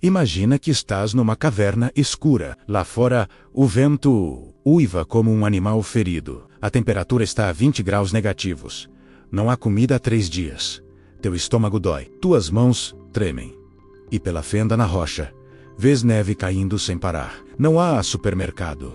Imagina que estás numa caverna escura. Lá fora, o vento uiva como um animal ferido. A temperatura está a 20 graus negativos. Não há comida há 3 dias. Teu estômago dói. Tuas mãos tremem. E pela fenda na rocha, vês neve caindo sem parar. Não há supermercado.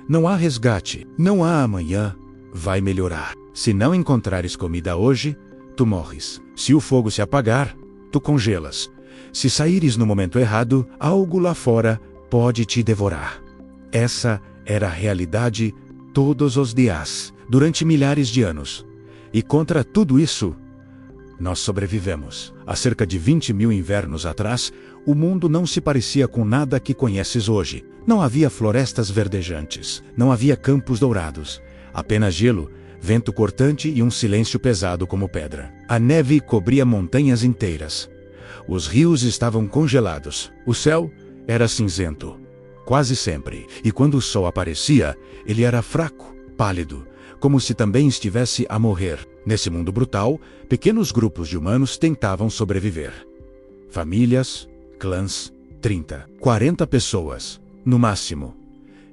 Não há resgate. Não há amanhã. Vai melhorar. Se não encontrares comida hoje, tu morres. Se o fogo se apagar, tu congelas. Se saíres no momento errado, algo lá fora pode te devorar. Essa era a realidade todos os dias, durante milhares de anos. E contra tudo isso, nós sobrevivemos. Há cerca de 20 mil invernos atrás, o mundo não se parecia com nada que conheces hoje. Não havia florestas verdejantes, não havia campos dourados, apenas gelo, vento cortante e um silêncio pesado como pedra. A neve cobria montanhas inteiras. Os rios estavam congelados. O céu era cinzento, quase sempre. E quando o sol aparecia, ele era fraco, pálido, como se também estivesse a morrer. Nesse mundo brutal, pequenos grupos de humanos tentavam sobreviver. Famílias, clãs, 30, 40 pessoas, no máximo.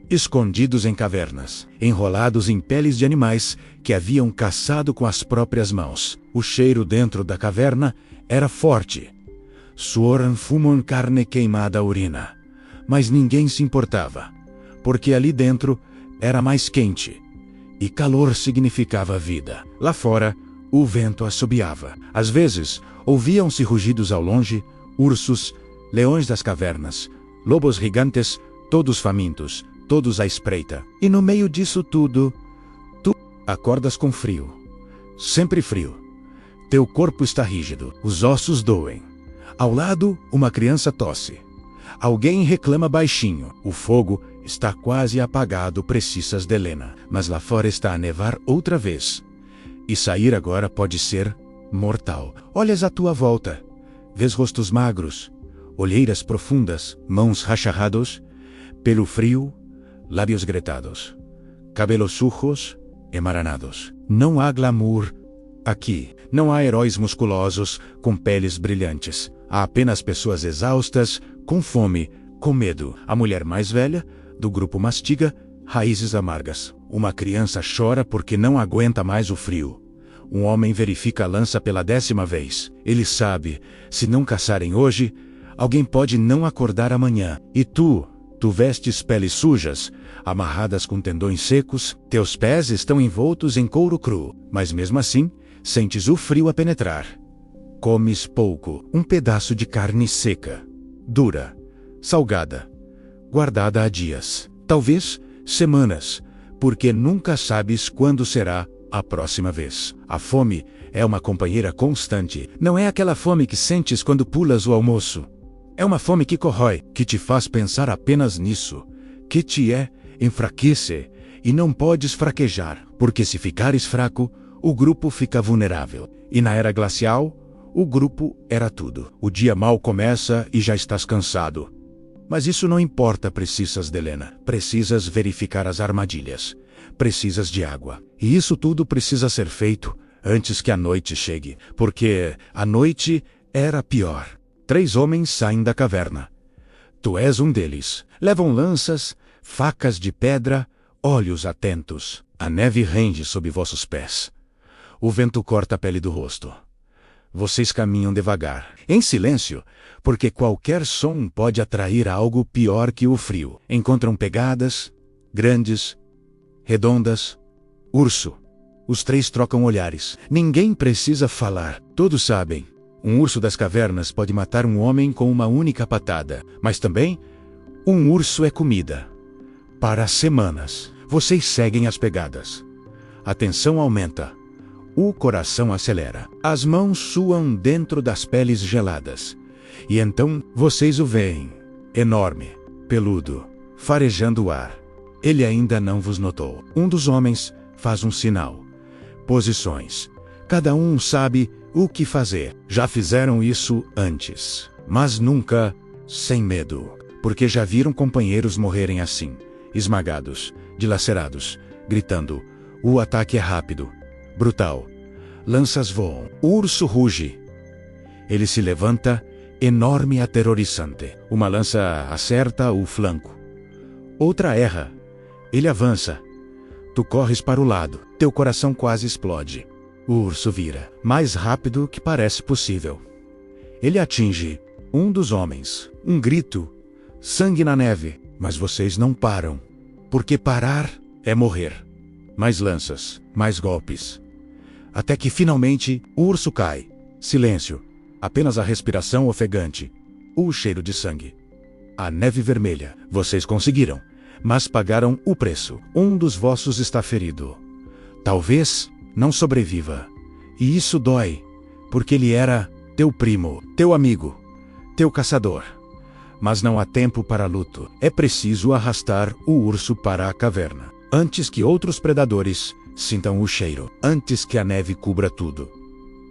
Escondidos em cavernas, enrolados em peles de animais que haviam caçado com as próprias mãos. O cheiro dentro da caverna era forte. Suor, fumo, carne queimada, urina. Mas ninguém se importava, porque ali dentro era mais quente. E calor significava vida. Lá fora, o vento assobiava. Às vezes, ouviam-se rugidos ao longe, ursos, leões das cavernas, lobos gigantes, todos famintos, todos à espreita. E no meio disso tudo, tu acordas com frio. Sempre frio. Teu corpo está rígido, os ossos doem. Ao lado, uma criança tosse. Alguém reclama baixinho. O fogo está quase apagado, precisas de Helena. Mas lá fora está a nevar outra vez. E sair agora pode ser mortal. Olhas à tua volta. Vês rostos magros, olheiras profundas, mãos racharados, pelo frio, lábios gretados, cabelos sujos, emaranados. Não há glamour aqui. Não há heróis musculosos com peles brilhantes. Há apenas pessoas exaustas, com fome, com medo. A mulher mais velha do grupo mastiga raízes amargas. Uma criança chora porque não aguenta mais o frio. Um homem verifica a lança pela 10ª vez. Ele sabe, se não caçarem hoje, alguém pode não acordar amanhã. E tu vestes peles sujas, amarradas com tendões secos, teus pés estão envoltos em couro cru, mas mesmo assim, sentes o frio a penetrar. Comes pouco, um pedaço de carne seca, dura, salgada, guardada há dias, talvez semanas, porque nunca sabes quando será a próxima vez. A fome é uma companheira constante. Não é aquela fome que sentes quando pulas o almoço. É uma fome que corrói, que te faz pensar apenas nisso, que te enfraquece e não podes fraquejar, porque se ficares fraco, o grupo fica vulnerável. E na era glacial, o grupo era tudo. O dia mal começa e já estás cansado. Mas isso não importa, precisas de Helena. Precisas verificar as armadilhas. Precisas de água. E isso tudo precisa ser feito antes que a noite chegue, porque a noite era pior. 3 homens saem da caverna. Tu és um deles. Levam lanças, facas de pedra, olhos atentos. A neve range sob vossos pés. O vento corta a pele do rosto. Vocês caminham devagar, em silêncio, porque qualquer som pode atrair algo pior que o frio. Encontram pegadas, grandes, redondas, urso. Os 3 trocam olhares. Ninguém precisa falar. Todos sabem. Um urso das cavernas pode matar um homem com uma única patada. Mas também, um urso é comida. Para semanas. Vocês seguem as pegadas. A tensão aumenta. O coração acelera. As mãos suam dentro das peles geladas. E então vocês o veem. Enorme, peludo, farejando o ar. Ele ainda não vos notou. Um dos homens faz um sinal. Posições. Cada um sabe o que fazer. Já fizeram isso antes. Mas nunca sem medo. Porque já viram companheiros morrerem assim. Esmagados, dilacerados, gritando. O ataque é rápido. Brutal. Lanças voam. O urso ruge. Ele se levanta enorme e aterrorizante. Uma lança acerta o flanco. Outra erra. Ele avança. Tu corres para o lado. Teu coração quase explode. O urso vira, mais rápido que parece possível. Ele atinge um dos homens. Um grito. Sangue na neve. Mas vocês não param. Porque parar é morrer. Mais lanças, mais golpes. Até que finalmente o urso cai. Silêncio. Apenas a respiração ofegante. O cheiro de sangue. A neve vermelha. Vocês conseguiram. Mas pagaram o preço. Um dos vossos está ferido. Talvez não sobreviva. E isso dói. Porque ele era teu primo, teu amigo, teu caçador. Mas não há tempo para luto. É preciso arrastar o urso para a caverna. Antes que outros predadores sintam o cheiro. Antes que a neve cubra tudo.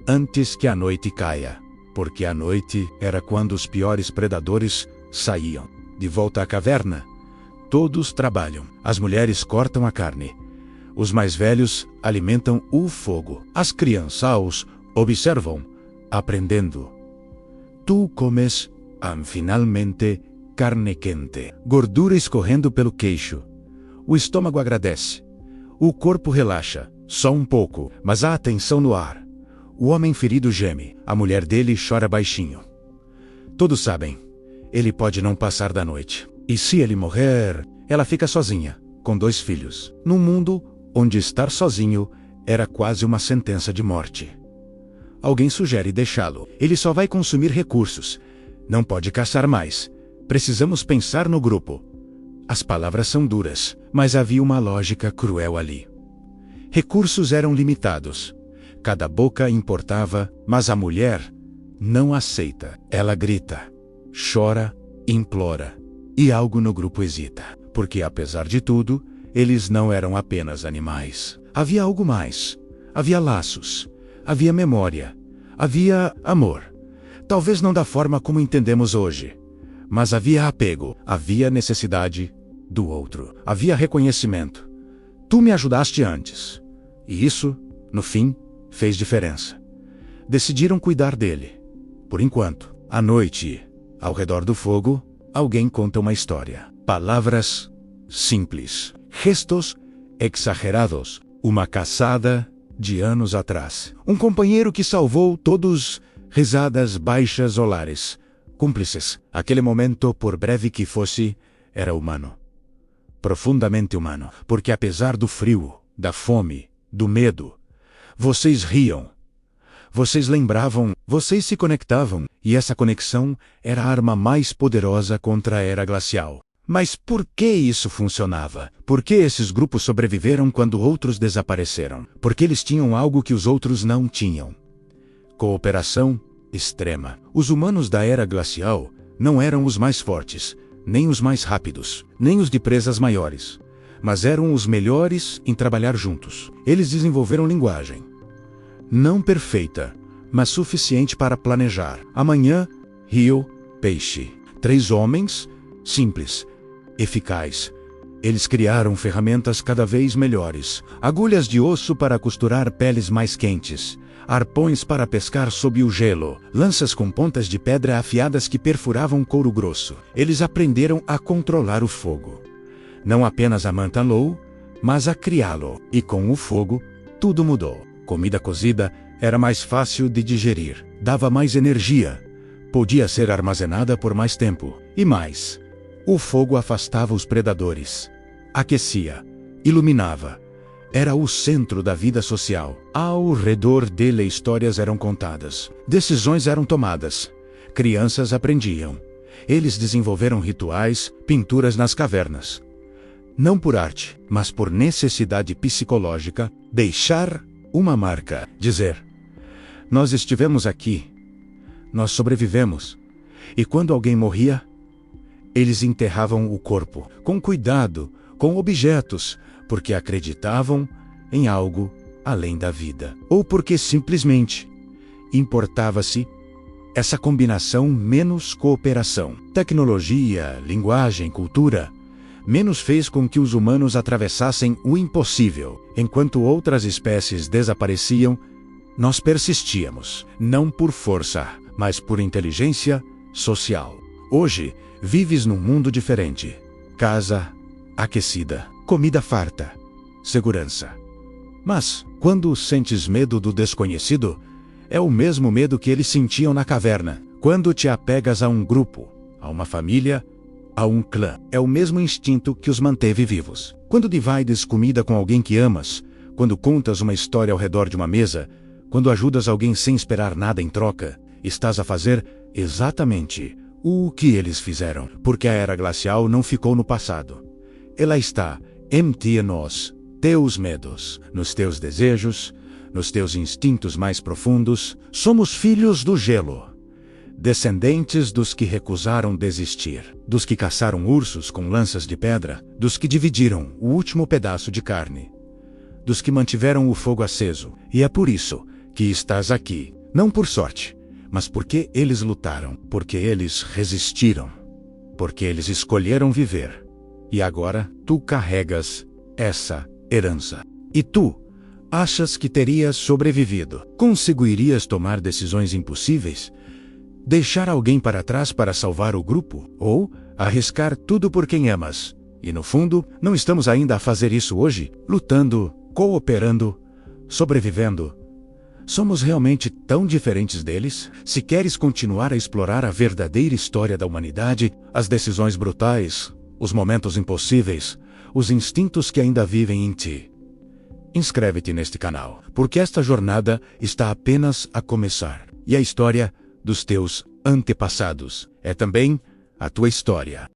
Antes que a noite caia. Porque a noite era quando os piores predadores saíam. De volta à caverna, todos trabalham. As mulheres cortam a carne. Os mais velhos alimentam o fogo. As crianças observam, aprendendo. Tu comes, finalmente, carne quente. Gordura escorrendo pelo queixo. O estômago agradece. O corpo relaxa, só um pouco, mas há tensão no ar. O homem ferido geme. A mulher dele chora baixinho. Todos sabem, ele pode não passar da noite. E se ele morrer, ela fica sozinha, com 2 filhos. Num mundo onde estar sozinho era quase uma sentença de morte. Alguém sugere deixá-lo. Ele só vai consumir recursos. Não pode caçar mais. Precisamos pensar no grupo. As palavras são duras, mas havia uma lógica cruel ali. Recursos eram limitados. Cada boca importava, mas a mulher não aceita. Ela grita, chora, implora. E algo no grupo hesita. Porque, apesar de tudo, eles não eram apenas animais. Havia algo mais. Havia laços. Havia memória. Havia amor. Talvez não da forma como entendemos hoje. Mas havia apego. Havia necessidade do outro. Havia reconhecimento. Tu me ajudaste antes. E isso, no fim, fez diferença. Decidiram cuidar dele. Por enquanto. À noite, ao redor do fogo, alguém conta uma história. Palavras simples. Gestos exagerados. Uma caçada de anos atrás. Um companheiro que salvou todos. Risadas baixas olares. Cúmplices. Aquele momento, por breve que fosse, era humano. Profundamente humano. Porque apesar do frio, da fome, do medo, vocês riam. Vocês lembravam, vocês se conectavam, e essa conexão era a arma mais poderosa contra a era glacial. Mas por que isso funcionava? Por que esses grupos sobreviveram quando outros desapareceram? Porque eles tinham algo que os outros não tinham. Cooperação extrema. Os humanos da era glacial não eram os mais fortes, nem os mais rápidos, nem os de presas maiores. Mas eram os melhores em trabalhar juntos. Eles desenvolveram linguagem. Não perfeita, mas suficiente para planejar. Amanhã, rio, peixe. 3 homens, simples, eficaz. Eles criaram ferramentas cada vez melhores. Agulhas de osso para costurar peles mais quentes. Arpões para pescar sob o gelo. Lanças com pontas de pedra afiadas que perfuravam couro grosso. Eles aprenderam a controlar o fogo. Não apenas a mantê-lo, mas a criá-lo. E com o fogo, tudo mudou. Comida cozida era mais fácil de digerir. Dava mais energia. Podia ser armazenada por mais tempo. E mais. O fogo afastava os predadores. Aquecia. Iluminava. Era o centro da vida social. Ao redor dele histórias eram contadas. Decisões eram tomadas. Crianças aprendiam. Eles desenvolveram rituais, pinturas nas cavernas. Não por arte, mas por necessidade psicológica, deixar uma marca. Dizer, nós estivemos aqui. Nós sobrevivemos. E quando alguém morria, eles enterravam o corpo, com cuidado, com objetos, porque acreditavam em algo além da vida. Ou porque simplesmente importava-se essa combinação menos cooperação. Tecnologia, linguagem, cultura, menos fez com que os humanos atravessassem o impossível. Enquanto outras espécies desapareciam, nós persistíamos, não por força, mas por inteligência social. Hoje, vives num mundo diferente. Casa aquecida, comida farta, segurança. Mas, quando sentes medo do desconhecido, é o mesmo medo que eles sentiam na caverna. Quando te apegas a um grupo, a uma família, a um clã, é o mesmo instinto que os manteve vivos. Quando divides comida com alguém que amas, quando contas uma história ao redor de uma mesa, quando ajudas alguém sem esperar nada em troca, estás a fazer exatamente o que eles fizeram. Porque a era glacial não ficou no passado. Ela está em ti e nos teus medos, nos teus desejos, nos teus instintos mais profundos. Somos filhos do gelo, descendentes dos que recusaram desistir, dos que caçaram ursos com lanças de pedra, dos que dividiram o último pedaço de carne, dos que mantiveram o fogo aceso. E é por isso que estás aqui, não por sorte, mas porque eles lutaram, porque eles resistiram, porque eles escolheram viver. E agora tu carregas essa herança. E tu achas que terias sobrevivido? Conseguirias tomar decisões impossíveis? Deixar alguém para trás para salvar o grupo? Ou arriscar tudo por quem amas? E no fundo, não estamos ainda a fazer isso hoje? Lutando, cooperando, sobrevivendo? Somos realmente tão diferentes deles? Se queres continuar a explorar a verdadeira história da humanidade, as decisões brutais, os momentos impossíveis, os instintos que ainda vivem em ti, inscreve-te neste canal, porque esta jornada está apenas a começar. E a história dos teus antepassados é também a tua história.